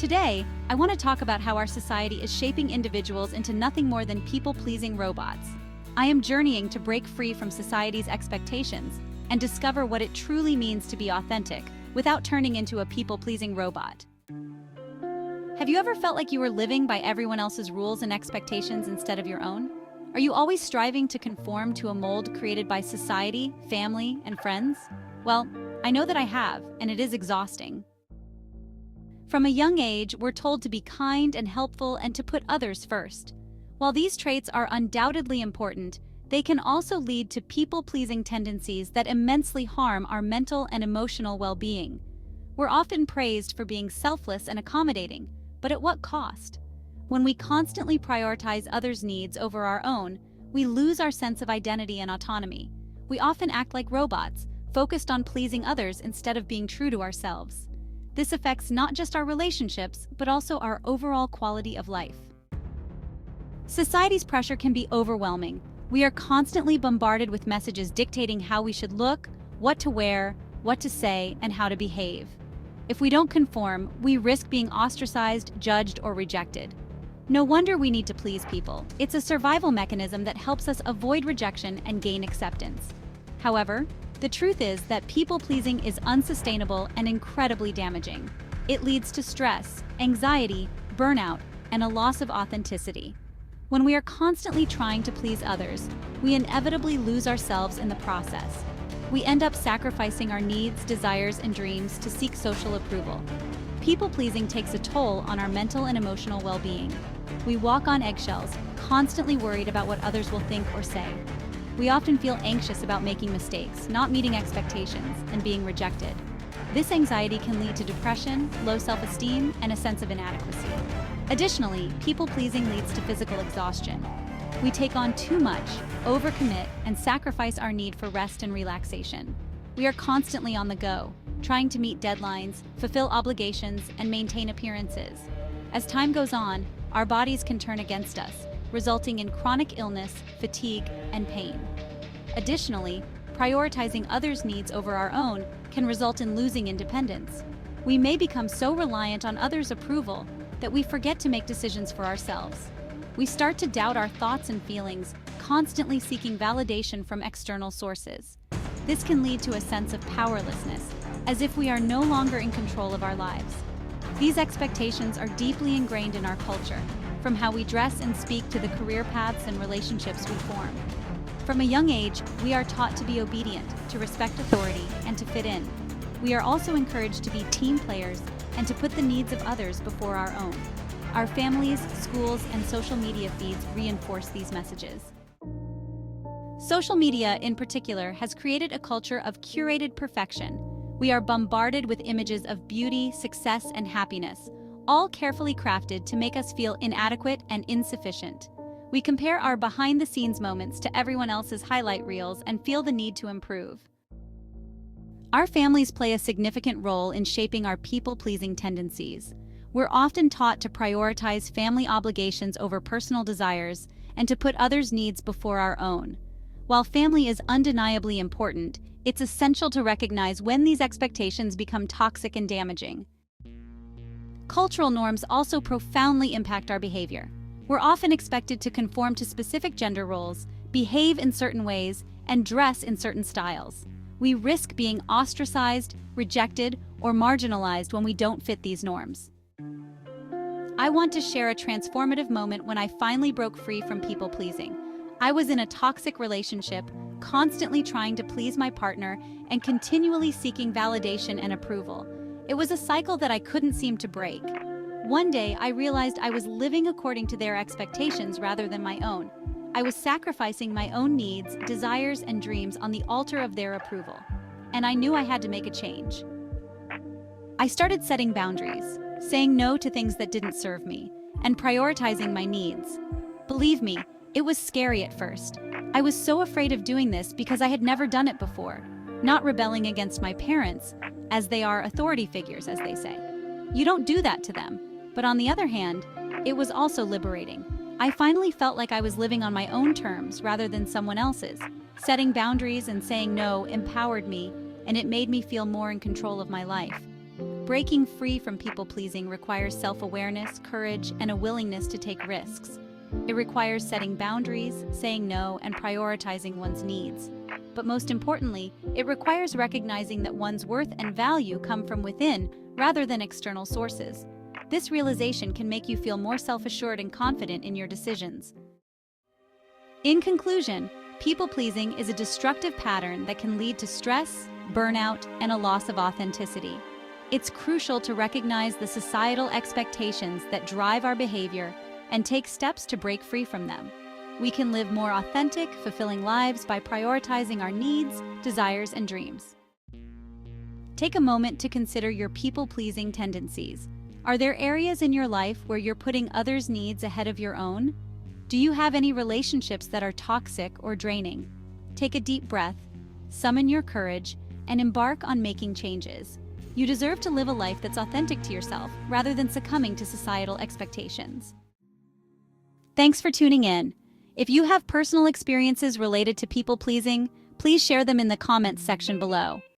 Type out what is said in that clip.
Today, I want to talk about how our society is shaping individuals into nothing more than people-pleasing robots. I am journeying to break free from society's expectations and discover what it truly means to be authentic without turning into a people-pleasing robot. Have you ever felt like you were living by everyone else's rules and expectations instead of your own? Are you always striving to conform to a mold created by society, family, and friends? Well, I know that I have, and it is exhausting. From a young age, we're told to be kind and helpful and to put others first. While these traits are undoubtedly important, they can also lead to people-pleasing tendencies that immensely harm our mental and emotional well-being. We're often praised for being selfless and accommodating, but at what cost? When we constantly prioritize others' needs over our own, we lose our sense of identity and autonomy. We often act like robots, focused on pleasing others instead of being true to ourselves. This affects not just our relationships, but also our overall quality of life. Society's pressure can be overwhelming. We are constantly bombarded with messages dictating how we should look, what to wear, what to say, and how to behave. If we don't conform, we risk being ostracized, judged, or rejected. No wonder we need to please people. It's a survival mechanism that helps us avoid rejection and gain acceptance. However, the truth is that people-pleasing is unsustainable and incredibly damaging. It leads to stress, anxiety, burnout, and a loss of authenticity. When we are constantly trying to please others, we inevitably lose ourselves in the process. We end up sacrificing our needs, desires, and dreams to seek social approval. People-pleasing takes a toll on our mental and emotional well-being. We walk on eggshells, constantly worried about what others will think or say. We often feel anxious about making mistakes, not meeting expectations, and being rejected. This anxiety can lead to depression, low self-esteem, and a sense of inadequacy. Additionally, people-pleasing leads to physical exhaustion. We take on too much, overcommit, and sacrifice our need for rest and relaxation. We are constantly on the go, trying to meet deadlines, fulfill obligations, and maintain appearances. As time goes on, our bodies can turn against us, resulting in chronic illness, fatigue, and pain. Additionally, prioritizing others' needs over our own can result in losing independence. We may become so reliant on others' approval that we forget to make decisions for ourselves. We start to doubt our thoughts and feelings, constantly seeking validation from external sources. This can lead to a sense of powerlessness, as if we are no longer in control of our lives. These expectations are deeply ingrained in our culture, from how we dress and speak to the career paths and relationships we form. From a young age, we are taught to be obedient, to respect authority, and to fit in. We are also encouraged to be team players and to put the needs of others before our own. Our families, schools, and social media feeds reinforce these messages. Social media, in particular, has created a culture of curated perfection. We are bombarded with images of beauty, success, and happiness, all carefully crafted to make us feel inadequate and insufficient. We compare our behind-the-scenes moments to everyone else's highlight reels and feel the need to improve. Our families play a significant role in shaping our people-pleasing tendencies. We're often taught to prioritize family obligations over personal desires and to put others' needs before our own. While family is undeniably important, it's essential to recognize when these expectations become toxic and damaging. Cultural norms also profoundly impact our behavior. We're often expected to conform to specific gender roles, behave in certain ways, and dress in certain styles. We risk being ostracized, rejected, or marginalized when we don't fit these norms. I want to share a transformative moment when I finally broke free from people-pleasing. I was in a toxic relationship, constantly trying to please my partner and continually seeking validation and approval. It was a cycle that I couldn't seem to break. One day, I realized I was living according to their expectations rather than my own. I was sacrificing my own needs, desires, and dreams on the altar of their approval. And I knew I had to make a change. I started setting boundaries, saying no to things that didn't serve me, and prioritizing my needs. Believe me, it was scary at first. I was so afraid of doing this because I had never done it before, not rebelling against my parents, as they are authority figures, as they say. You don't do that to them. But on the other hand, it was also liberating. I finally felt like I was living on my own terms rather than someone else's. Setting boundaries and saying no empowered me, and it made me feel more in control of my life. breaking free from people-pleasing requires self-awareness, courage, and a willingness to take risks. It requires setting boundaries, saying no, and prioritizing one's needs. But most importantly, it requires recognizing that one's worth and value come from within rather than external sources. This realization can make you feel more self-assured and confident in your decisions. In conclusion, people-pleasing is a destructive pattern that can lead to stress, burnout, and a loss of authenticity. It's crucial to recognize the societal expectations that drive our behavior and take steps to break free from them. We can live more authentic, fulfilling lives by prioritizing our needs, desires, and dreams. Take a moment to consider your people-pleasing tendencies. Are there areas in your life where you're putting others' needs ahead of your own? Do you have any relationships that are toxic or draining? Take a deep breath, summon your courage, and embark on making changes. You deserve to live a life that's authentic to yourself rather than succumbing to societal expectations. Thanks for tuning in. If you have personal experiences related to people-pleasing, please share them in the comments section below.